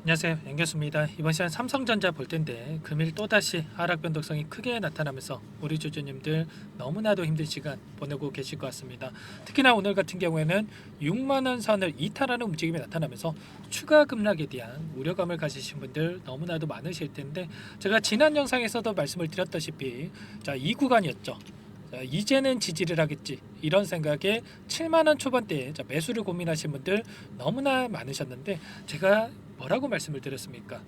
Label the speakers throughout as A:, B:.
A: 안녕하세요, 연결수입니다. 이번 시간 삼성전자 볼 텐데 금일 또다시 하락 변동성이 크게 나타나면서 우리 주주님들 너무나도 힘든 시간 보내고 계실 것 같습니다. 특히나 오늘 같은 경우에는 6만 원 선을 이탈하는 움직임이 나타나면서 추가 급락에 대한 우려감을 가지신 분들 너무나도 많으실 텐데, 제가 지난 영상에서도 말씀을 드렸다시피 이 구간이었죠. 이제는 지지를 하겠지 이런 생각에 7만 원 초반대에 매수를 고민하신 분들 너무나 많으셨는데, 제가 뭐라고 말씀을 드렸습니까?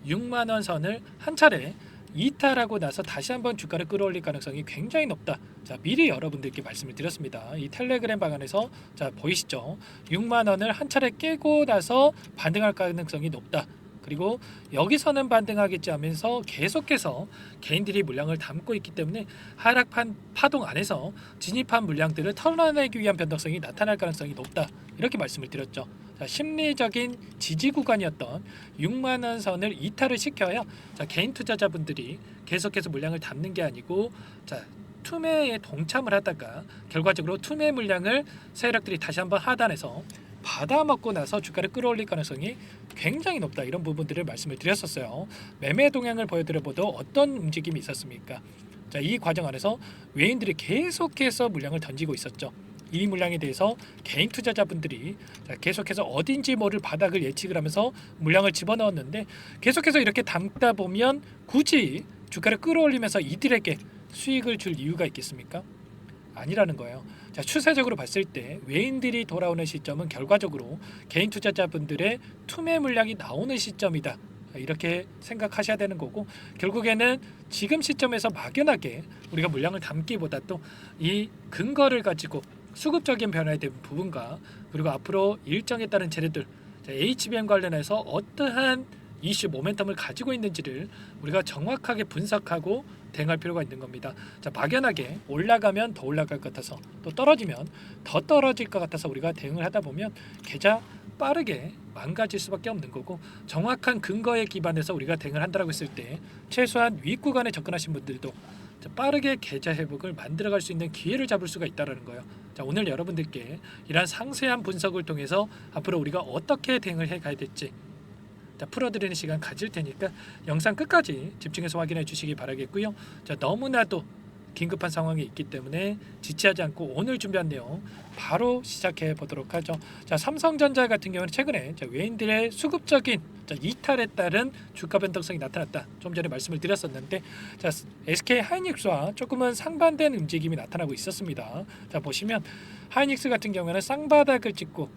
A: 6만 원 선을 한 차례 이탈하고 나서 다시 한번 주가를 끌어올릴 가능성이 굉장히 높다. 미리 여러분들께 말씀을 드렸습니다. 이 텔레그램 방안에서 보이시죠? 6만 원을 한 차례 깨고 나서 반등할 가능성이 높다. 그리고 여기서는 반등하겠지 하면서 계속해서 개인들이 물량을 담고 있기 때문에 하락판 파동 안에서 진입한 물량들을 털어내기 위한 변동성이 나타날 가능성이 높다. 이렇게 말씀을 드렸죠. 심리적인 지지 구간이었던 6만 원 선을 이탈을 시켜야 개인 투자자분들이 계속해서 물량을 담는 게 아니고 투매에 동참을 하다가 결과적으로 투매 물량을 세력들이 다시 한번 하단해서 받아먹고 나서 주가를 끌어올릴 가능성이 굉장히 높다. 이런 부분들을 말씀을 드렸었어요. 매매 동향을 보여드려보도 어떤 움직임이 있었습니까? 이 과정 안에서 외인들이 계속해서 물량을 던지고 있었죠. 이 물량에 대해서 개인 투자자분들이 계속해서 어딘지 모를 바닥을 예측을 하면서 물량을 집어넣었는데, 계속해서 이렇게 담다 보면 굳이 주가를 끌어올리면서 이들에게 수익을 줄 이유가 있겠습니까? 아니라는 거예요. 추세적으로 봤을 때 외인들이 돌아오는 시점은 결과적으로 개인 투자자분들의 투매 물량이 나오는 시점이다. 이렇게 생각하셔야 되는 거고, 결국에는 지금 시점에서 막연하게 우리가 물량을 담기보다 또 이 근거를 가지고 수급적인 변화에 대한 부분과, 그리고 앞으로 일정에 따른 재료들 HBM 관련해서 어떠한 이슈 모멘텀을 가지고 있는지를 우리가 정확하게 분석하고 대응할 필요가 있는 겁니다. 막연하게 올라가면 더 올라갈 것 같아서, 또 떨어지면 더 떨어질 것 같아서 우리가 대응을 하다 보면 계좌 빠르게 망가질 수밖에 없는 거고, 정확한 근거에 기반해서 우리가 대응을 한다고 했을 때 최소한 윗 구간에 접근하신 분들도 빠르게 계좌 회복을 만들어갈 수 있는 기회를 잡을 수가 있다는 거예요. 오늘 여러분들께 이러한 상세한 분석을 통해서 앞으로 우리가 어떻게 대응을 해가야 될지 풀어드리는 시간 가질 테니까 영상 끝까지 집중해서 확인해 주시기 바라겠고요. 너무나도 긴급한 상황이 있기 때문에 지체하지 않고 오늘 준비한 내용 바로 시작해 보도록 하죠. 삼성전자 같은 경우는 최근에 외인들의 수급적인 이탈에 따른 주가 변동성이 나타났다. 좀 전에 말씀을 드렸었는데, SK 하이닉스와 조금은 상반된 움직임이 나타나고 있었습니다. 보시면 하이닉스 같은 경우는 쌍바닥을 찍고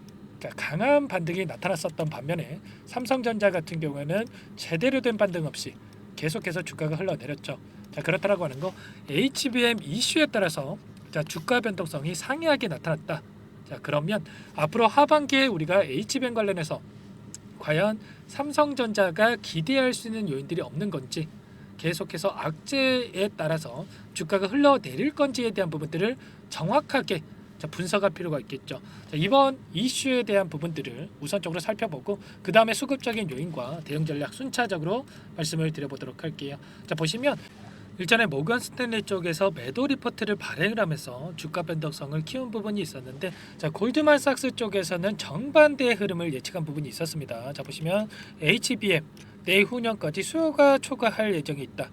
A: 강한 반등이 나타났었던 반면에 삼성전자 같은 경우에는 제대로 된 반등 없이 계속해서 주가가 흘러내렸죠. 그렇다라고 하는 거, HBM 이슈에 따라서 주가 변동성이 상이하게 나타났다. 그러면 앞으로 하반기에 우리가 HBM 관련해서 과연 삼성전자가 기대할 수 있는 요인들이 없는 건지, 계속해서 악재에 따라서 주가가 흘러내릴 건지에 대한 부분들을 정확하게 분석할 필요가 있겠죠. 이번 이슈에 대한 부분들을 우선적으로 살펴보고 그 다음에 수급적인 요인과 대응 전략 순차적으로 말씀을 드려보도록 할게요. 보시면 일전에 모건 스탠리 쪽에서 매도 리포트를 발행을 하면서 주가 변동성을 키운 부분이 있었는데, 골드만삭스 쪽에서는 정반대의 흐름을 예측한 부분이 있었습니다. 보시면 HBM 내후년까지 수요가 초과할 예정이 있다.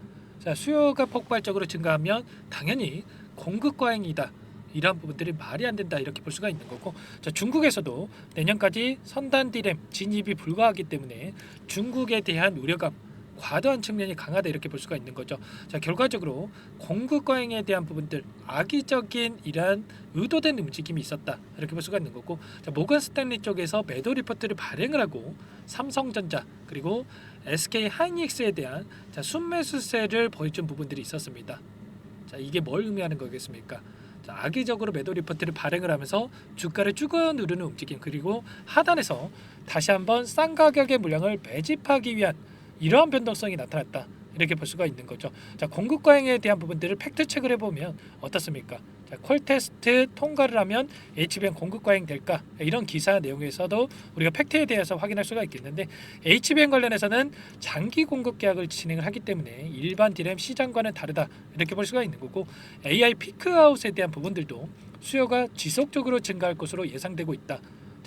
A: 수요가 폭발적으로 증가하면 당연히 공급 과잉이다. 이러한 부분들이 말이 안 된다, 이렇게 볼 수가 있는 거고, 중국에서도 내년까지 선단 디램 진입이 불가하기 때문에 중국에 대한 우려감, 과도한 측면이 강하다, 이렇게 볼 수가 있는 거죠. 결과적으로 공급 과잉에 대한 부분들, 악의적인 이러한 의도된 움직임이 있었다, 이렇게 볼 수가 있는 거고, 모건 스탠리 쪽에서 매도 리포트를 발행을 하고 삼성전자 그리고 SK 하이닉스에 대한 순매수세를 보여준 부분들이 있었습니다. 이게 뭘 의미하는 거겠습니까? 악의적으로 매도 리포트를 발행을 하면서 주가를 쭉 누르는 움직임, 그리고 하단에서 다시 한번 싼 가격의 물량을 매집하기 위한 이러한 변동성이 나타났다, 이렇게 볼 수가 있는 거죠. 공급 과잉에 대한 부분들을 팩트 체크를 해보면 어떻습니까? 콜 테스트 통과를 하면 HBM 공급 과잉 될까? 이런 기사 내용에서도 우리가 팩트에 대해서 확인할 수가 있겠는데, HBM 관련해서는 장기 공급 계약을 진행을 하기 때문에 일반 디램 시장과는 다르다, 이렇게 볼 수가 있는 거고, AI 피크아웃에 대한 부분들도 수요가 지속적으로 증가할 것으로 예상되고 있다.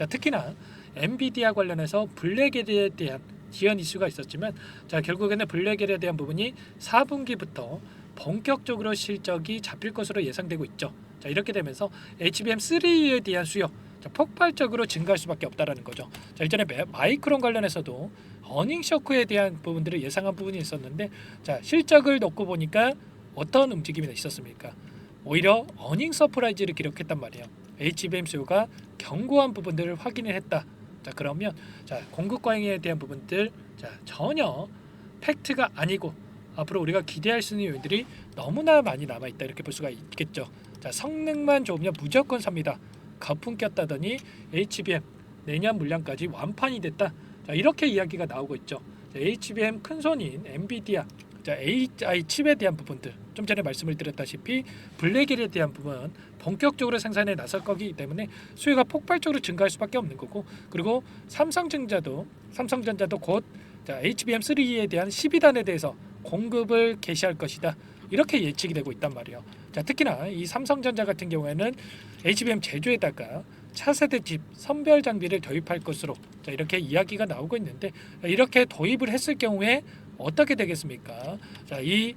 A: 특히나 엔비디아 관련해서 블랙에 대한 지연 이슈가 있었지만 자 결국에는 블랙엘에 대한 부분이 4분기부터 본격적으로 실적이 잡힐 것으로 예상되고 있죠. 자 이렇게 되면서 HBM3에 대한 수요 자, 폭발적으로 증가할 수밖에 없다라는 거죠. 자 일전에 마이크론 관련해서도 어닝 쇼크에 대한 부분들을 예상한 부분이 있었는데 자 실적을 놓고 보니까 어떤 움직임이 있었습니까? 오히려 어닝 서프라이즈를 기록했단 말이에요. HBM 수요가 견고한 부분들을 확인을 했다. 자 그러면 자 공급 과잉에 대한 부분들 자 전혀 팩트가 아니고 앞으로 우리가 기대할 수 있는 요인들이 너무나 많이 남아 있다 이렇게 볼 수가 있겠죠. 자 성능만 좋으면 무조건 삽니다. 거품 꼈다더니 HBM 내년 물량까지 완판이 됐다. 자 이렇게 이야기가 나오고 있죠. 자, HBM 큰손인 엔비디아 자 AI 칩에 대한 부분들 좀 전에 말씀을 드렸다시피 블랙일에 대한 부분 본격적으로 생산에 나설 거기 때문에 수요가 폭발적으로 증가할 수밖에 없는 거고 그리고 삼성전자도 곧 자, HBM3에 대한 12단에 대해서 공급을 개시할 것이다 이렇게 예측이 되고 있단 말이에요. 자 특히나 이 삼성전자 같은 경우에는 HBM 제조에다가 차세대 칩 선별 장비를 도입할 것으로 자, 이렇게 이야기가 나오고 있는데 이렇게 도입을 했을 경우에 어떻게 되겠습니까? 자, 이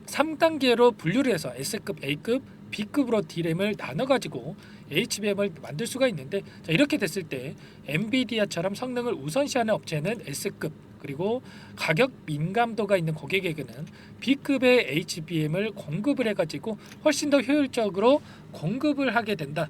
A: 3단계로 분류를 해서 S급, A급, B급으로 D램을 나눠가지고 HBM을 만들 수가 있는데 자, 이렇게 됐을 때 엔비디아처럼 성능을 우선시하는 업체는 S급 그리고 가격 민감도가 있는 고객에게는 B급의 HBM을 공급을 해가지고 훨씬 더 효율적으로 공급을 하게 된다.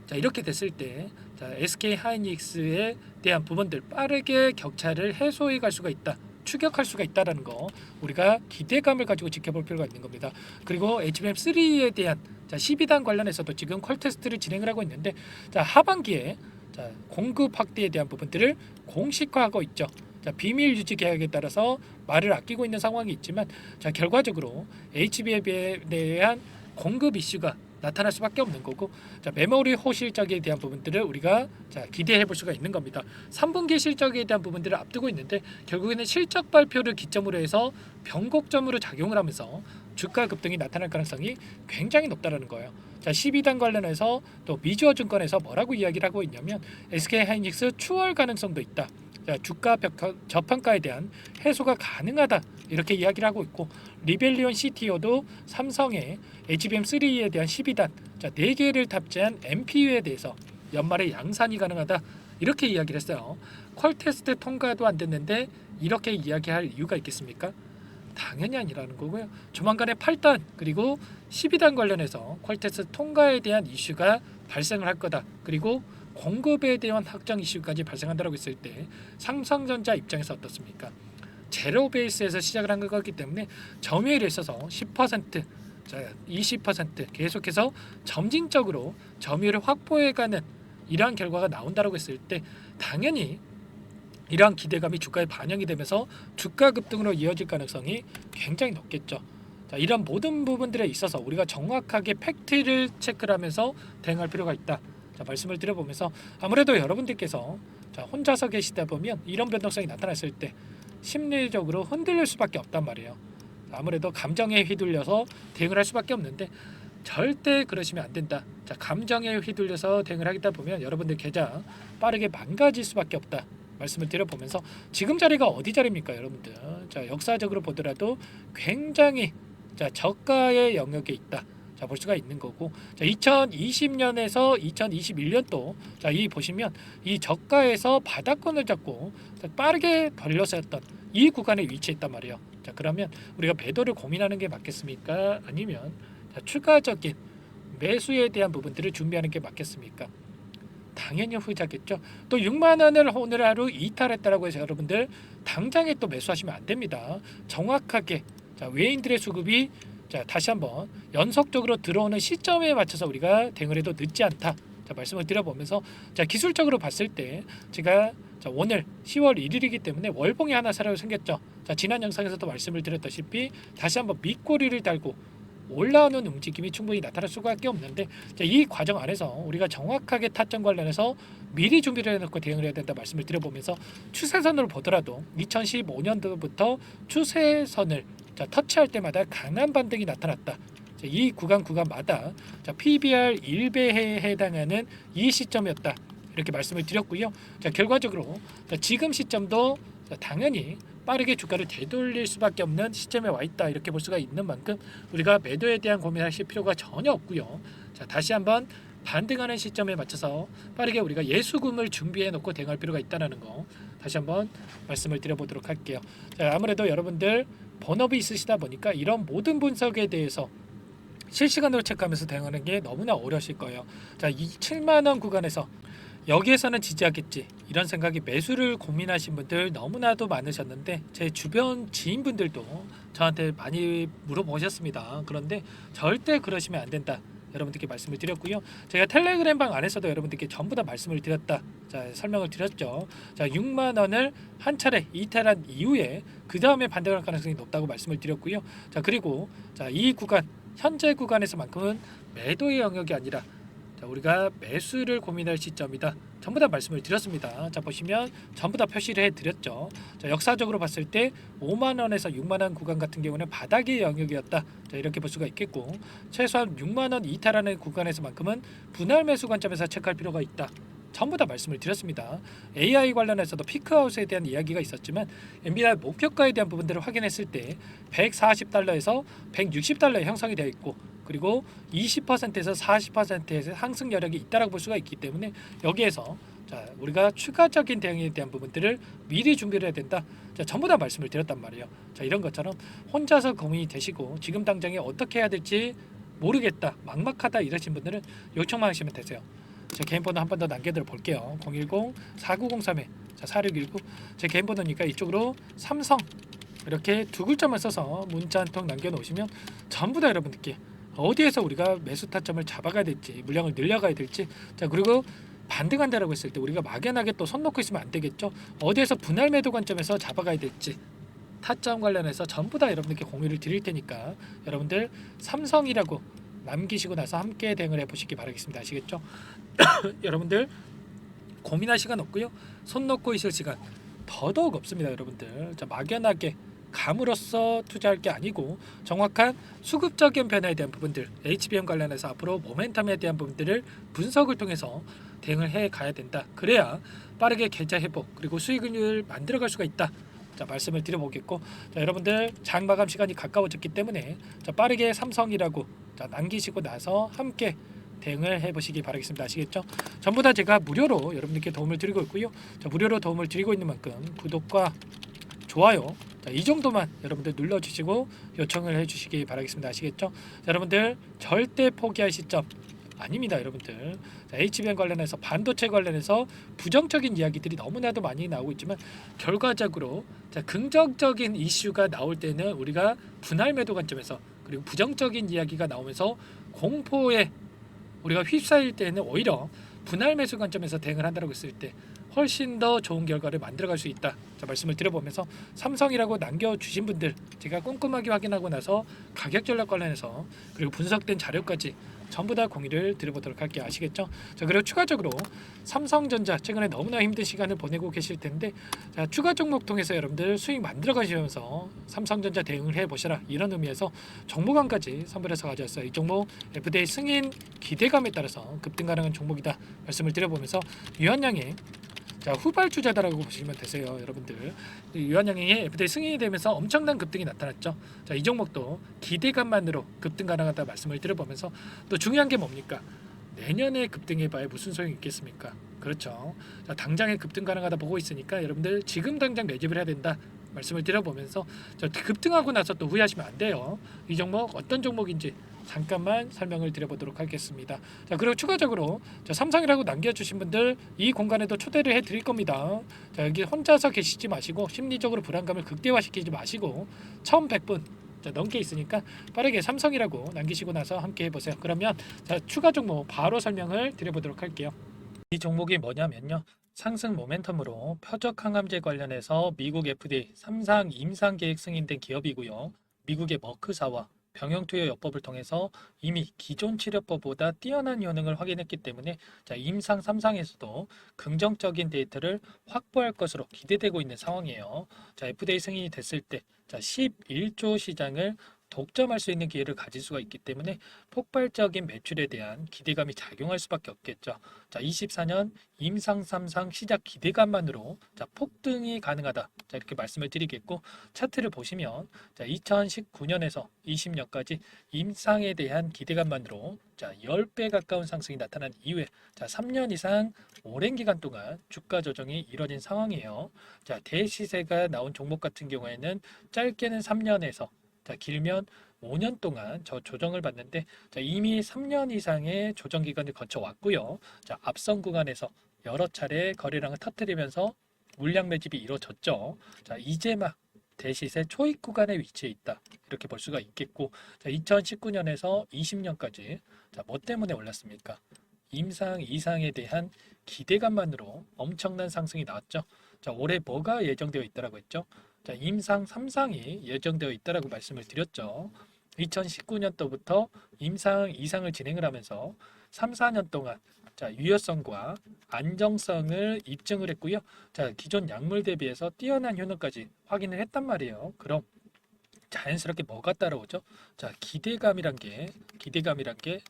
A: 자 이렇게 됐을 때 자, SK 하이닉스에 대한 부분들 빠르게 격차를 해소해 갈 수가 있다. 추격할 수가 있다라는 거 우리가 기대감을 가지고 지켜볼 필요가 있는 겁니다. 그리고 HBM3에 대한 자, 12단 관련해서도 지금 퀄 테스트를 진행을 하고 있는데 자, 하반기에 자, 공급 확대에 대한 부분들을 공식화하고 있죠. 자, 비밀 유지 계약에 따라서 말을 아끼고 있는 상황이 있지만 자, 결과적으로 HBM에 대한 공급 이슈가 나타날 수밖에 없는 거고 자, 메모리 호실적에 대한 부분들을 우리가 자, 기대해 볼 수가 있는 겁니다. 3분기 실적에 대한 부분들을 앞두고 있는데 결국에는 실적 발표를 기점으로 해서 변곡점으로 작용을 하면서 주가 급등이 나타날 가능성이 굉장히 높다라는 거예요. 자, 12단 관련해서 또 미주어 증권에서 뭐라고 이야기를 하고 있냐면 SK 하이닉스 추월 가능성도 있다. 자, 주가 저평가에 대한 해소가 가능하다 이렇게 이야기를 하고 있고 리벨리온 CTO도 삼성의 HBM3에 대한 12단 자, 4개를 탑재한 MPU에 대해서 연말에 양산이 가능하다 이렇게 이야기를 했어요. 퀄 테스트 통과도 안 됐는데 이렇게 이야기할 이유가 있겠습니까? 당연히 아니라는 거고요. 조만간에 8단 그리고 12단 관련해서 퀄 테스트 통과에 대한 이슈가 발생을 할 거다. 그리고 공급에 대한 확정 이슈까지 발생한다고 했을 때 삼성전자 입장에서 어떻습니까? 제로 베이스에서 시작을 한 거기 때문에 점유율에 있어서 10%, 자 20% 계속해서 점진적으로 점유율을 확보해가는 이러한 결과가 나온다고 했을 때 당연히 이러한 기대감이 주가에 반영이 되면서 주가 급등으로 이어질 가능성이 굉장히 높겠죠. 자, 이런 모든 부분들에 있어서 우리가 정확하게 팩트를 체크를 하면서 대응할 필요가 있다. 자, 말씀을 드려보면서 아무래도 여러분들께서 자, 혼자서 계시다 보면 이런 변동성이 나타났을 때 심리적으로 흔들릴 수밖에 없단 말이에요. 아무래도 감정에 휘둘려서 대응을 할 수밖에 없는데 절대 그러시면 안 된다. 자, 감정에 휘둘려서 대응을 하겠다 보면 여러분들 계좌 빠르게 망가질 수밖에 없다. 말씀을 드려보면서 지금 자리가 어디 자리입니까, 여러분들? 자, 역사적으로 보더라도 굉장히 자, 저가의 영역에 있다. 자, 볼 수가 있는 거고. 자, 2020년에서 2021년도 자, 이 보시면 이 저가에서 바닥권을 잡고 빠르게 벌려섰던 이 구간에 위치했단 말이에요. 자, 그러면 우리가 매도를 고민하는 게 맞겠습니까? 아니면 자, 추가적인 매수에 대한 부분들을 준비하는 게 맞겠습니까? 당연히 후자겠죠. 또 6만 원을 오늘 하루 이탈했다라고 해서 여러분들 당장에 또 매수하시면 안 됩니다. 정확하게 자, 외인들의 수급이 자, 다시 한번 연속적으로 들어오는 시점에 맞춰서 우리가 대응을 해도 늦지 않다. 자, 말씀을 드려보면서 자, 기술적으로 봤을 때 제가 자, 오늘 10월 1일이기 때문에 월봉이 하나 새로 생겼죠. 자, 지난 영상에서도 말씀을 드렸다시피 다시 한번 밑꼬리를 달고 올라오는 움직임이 충분히 나타날 수밖에 없는데 자, 이 과정 안에서 우리가 정확하게 타점 관련해서 미리 준비를 해놓고 대응을 해야 된다 말씀을 드려보면서 추세선으로 보더라도 2015년도부터 추세선을 자, 터치할 때마다 강한 반등이 나타났다. 자, 이 구간마다 자, PBR 1배에 해당하는 이 시점이었다. 이렇게 말씀을 드렸고요. 자, 결과적으로 자, 지금 시점도 자, 당연히 빠르게 주가를 되돌릴 수밖에 없는 시점에 와 있다 이렇게 볼 수가 있는 만큼 우리가 매도에 대한 고민하실 필요가 전혀 없고요. 자, 다시 한번 반등하는 시점에 맞춰서 빠르게 우리가 예수금을 준비해 놓고 대응할 필요가 있다는 거 다시 한번 말씀을 드려보도록 할게요. 자, 아무래도 여러분들 본업이 있으시다 보니까 이런 모든 분석에 대해서 실시간으로 체크하면서 대응하는 게 너무나 어려우실 거예요. 자, 이 7만 원 구간에서 여기에서는 지지하겠지 이런 생각이 매수를 고민하신 분들 너무나도 많으셨는데 제 주변 지인분들도 저한테 많이 물어보셨습니다. 그런데 절대 그러시면 안 된다 여러분들께 말씀을 드렸고요. 제가 텔레그램 방 안에서도 여러분들께 전부 다 말씀을 드렸다. 자, 설명을 드렸죠. 자, 6만 원을 한 차례 이탈한 이후에 그 다음에 반등할 가능성이 높다고 말씀을 드렸고요. 자, 그리고 자, 이 구간 현재 구간에서만큼은 매도의 영역이 아니라 자, 우리가 매수를 고민할 시점이다. 전부 다 말씀을 드렸습니다. 자, 보시면 전부 다 표시를 해드렸죠. 자, 역사적으로 봤을 때 5만 원에서 6만 원 구간 같은 경우는 바닥의 영역이었다. 자, 이렇게 볼 수가 있겠고 최소한 6만 원 이탈하는 구간에서만큼은 분할 매수 관점에서 체크할 필요가 있다. 전부 다 말씀을 드렸습니다. AI 관련해서도 피크아웃에 대한 이야기가 있었지만 엔비디아 목표가에 대한 부분들을 확인했을 때 140달러에서 160달러에 형성이 되어 있고 그리고 20%에서 40%의 상승 여력이 있다라고 볼 수가 있기 때문에 여기에서 자, 우리가 추가적인 대응에 대한 부분들을 미리 준비를 해야 된다. 자, 전부 다 말씀을 드렸단 말이에요. 자, 이런 것처럼 혼자서 고민이 되시고 지금 당장에 어떻게 해야 될지 모르겠다, 막막하다 이러신 분들은 요청만 하시면 되세요. 제 개인 번호 한 번 더 남겨드려 볼게요. 010-4903-4619 제 개인 번호니까 이쪽으로 삼성 이렇게 두 글자만 써서 문자 한 통 남겨놓으시면 전부 다 여러분들께 어디에서 우리가 매수 타점을 잡아가야 될지 물량을 늘려가야 될지 자 그리고 반등한다라고 했을 때 우리가 막연하게 또 손 놓고 있으면 안 되겠죠. 어디에서 분할 매도 관점에서 잡아가야 될지 타점 관련해서 전부 다 여러분들께 공유를 드릴 테니까 여러분들 삼성이라고 남기시고 나서 함께 대응을 해보시기 바라겠습니다. 아시겠죠? 여러분들 고민할 시간 없고요. 손 놓고 있을 시간 더더욱 없습니다. 여러분들 자, 막연하게 감으로써 투자할 게 아니고 정확한 수급적인 변화에 대한 부분들 HBM 관련해서 앞으로 모멘텀에 대한 부분들을 분석을 통해서 대응을 해 가야 된다. 그래야 빠르게 계좌 회복 그리고 수익을 만들어갈 수가 있다. 자, 말씀을 드려보겠고 자, 여러분들 장 마감 시간이 가까워졌기 때문에 자, 빠르게 삼성이라고 자, 남기시고 나서 함께 대응을 해보시기 바라겠습니다. 아시겠죠? 전부 다 제가 무료로 여러분들께 도움을 드리고 있고요. 자, 무료로 도움을 드리고 있는 만큼 구독과 좋아요 자, 이 정도만 여러분들 눌러주시고 요청을 해주시기 바라겠습니다. 아시겠죠? 자, 여러분들 절대 포기할 시점 아닙니다. 여러분들 자, HBM 관련해서 반도체 관련해서 부정적인 이야기들이 너무나도 많이 나오고 있지만 결과적으로 자, 긍정적인 이슈가 나올 때는 우리가 분할 매도 관점에서 그리고 부정적인 이야기가 나오면서 공포에 우리가 휩싸일 때는 오히려 분할 매수 관점에서 대응을 한다고 했을 때 훨씬 더 좋은 결과를 만들어갈 수 있다. 자, 말씀을 드려보면서 삼성이라고 남겨주신 분들 제가 꼼꼼하게 확인하고 나서 가격 전략 관련해서 그리고 분석된 자료까지 전부 다 공유를 드려보도록 할게요. 아시겠죠? 자, 그리고 추가적으로 삼성전자 최근에 너무나 힘든 시간을 보내고 계실 텐데 자, 추가 종목 통해서 여러분들 수익 만들어 가시면서 삼성전자 대응을 해보시라 이런 의미에서 정보관까지 선별해서 가져왔어요. 이 종목 FDA 승인 기대감에 따라서 급등 가능한 종목이다 말씀을 드려보면서 유한양의 자, 후발주자다라고 보시면 되세요. 여러분들 유한양행의 FDA 승인이 되면서 엄청난 급등이 나타났죠. 자, 이 종목도 기대감만으로 급등 가능하다 말씀을 드려보면서 또 중요한 게 뭡니까? 내년에 급등해봐야 무슨 소용이 있겠습니까? 그렇죠. 자, 당장에 급등 가능하다 보고 있으니까 여러분들 지금 당장 매집을 해야 된다 말씀을 드려보면서 급등하고 나서 또 후회하시면 안 돼요. 이 종목 어떤 종목인지 잠깐만 설명을 드려보도록 하겠습니다. 자, 그리고 추가적으로 자, 삼성이라고 남겨주신 분들 이 공간에도 초대를 해드릴 겁니다. 자, 여기 혼자서 계시지 마시고 심리적으로 불안감을 극대화시키지 마시고 1100분 자, 넘게 있으니까 빠르게 삼성이라고 남기시고 나서 함께 해보세요. 그러면 자, 추가 종목 바로 설명을 드려보도록 할게요. 이 종목이 뭐냐면요. 상승 모멘텀으로 표적 항암제 관련해서 미국 FDA 3상 임상 계획 승인된 기업이고요. 미국의 머크사와 병용투여 요법을 통해서 이미 기존 치료법보다 뛰어난 효능을 확인했기 때문에 자, 임상 3상에서도 긍정적인 데이터를 확보할 것으로 기대되고 있는 상황이에요. 자, FDA 승인이 됐을 때 자, 11조 시장을 독점할 수 있는 기회를 가질 수가 있기 때문에 폭발적인 매출에 대한 기대감이 작용할 수밖에 없겠죠. 자, 24년 임상 3상 시작 기대감만으로 자, 폭등이 가능하다. 자, 이렇게 말씀을 드리겠고 차트를 보시면 자, 2019년에서 20년까지 임상에 대한 기대감만으로 자, 10배 가까운 상승이 나타난 이후에 자, 3년 이상 오랜 기간 동안 주가 조정이 이뤄진 상황이에요. 자, 대시세가 나온 종목 같은 경우에는 짧게는 3년에서 자, 길면 5년 동안 저 조정을 받는데 자, 이미 3년 이상의 조정 기간을 거쳐 왔고요. 자, 앞선 구간에서 여러 차례 거래량을 터뜨리면서 물량 매집이 이루어졌죠. 자, 이제 막 대시세 초입 구간에 위치해 있다. 이렇게 볼 수가 있겠고, 자, 2019년에서 20년까지 자, 뭐 때문에 올랐습니까? 임상 이상에 대한 기대감만으로 엄청난 상승이 나왔죠. 자, 올해 뭐가 예정되어 있다라고 했죠? 자, 임상 3상이 예정되어 있다라고 말씀을 드렸죠. 2019년도부터 임상 이상을 진행을 하면서 3, 4년 동안 자, 유효성과 안정성을 입증을 했고요. 자, 기존 약물 대비해서 뛰어난 효능까지 확인을 했단 말이에요. 그럼 자연스럽게 뭐가 따라오죠? 자, 기대감이란 게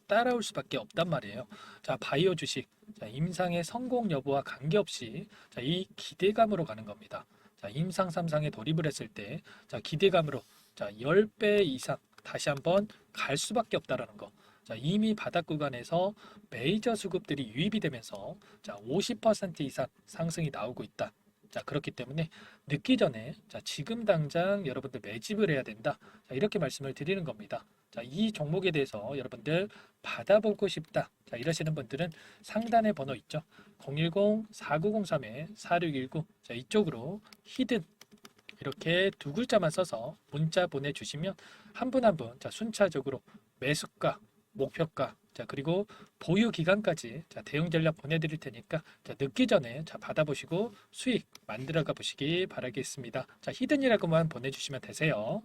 A: 따라올 수밖에 없단 말이에요. 자, 바이오 주식, 자, 임상의 성공 여부와 관계없이 자, 이 기대감으로 가는 겁니다. 자, 임상 3상에 돌입을 했을 때, 자, 기대감으로 자, 10배 이상 다시 한번 갈 수밖에 없다라는 거. 자, 이미 바닥 구간에서 메이저 수급들이 유입이 되면서 자, 50% 이상 상승이 나오고 있다. 자, 그렇기 때문에 늦기 전에 자, 지금 당장 여러분들 매집을 해야 된다. 자, 이렇게 말씀을 드리는 겁니다. 자, 이 종목에 대해서 여러분들 받아보고 싶다. 자, 이러시는 분들은 상단에 번호 있죠. 010-4903-4619. 자, 이쪽으로 히든 이렇게 두 글자만 써서 문자 보내주시면 한 분 한 분 자, 순차적으로 매수가, 목표가, 자, 그리고 보유 기간까지 자, 대응 전략 보내드릴 테니까 자, 늦기 전에 자, 받아보시고 수익 만들어가 보시기 바라겠습니다. 자, 히든이라고만 보내주시면 되세요.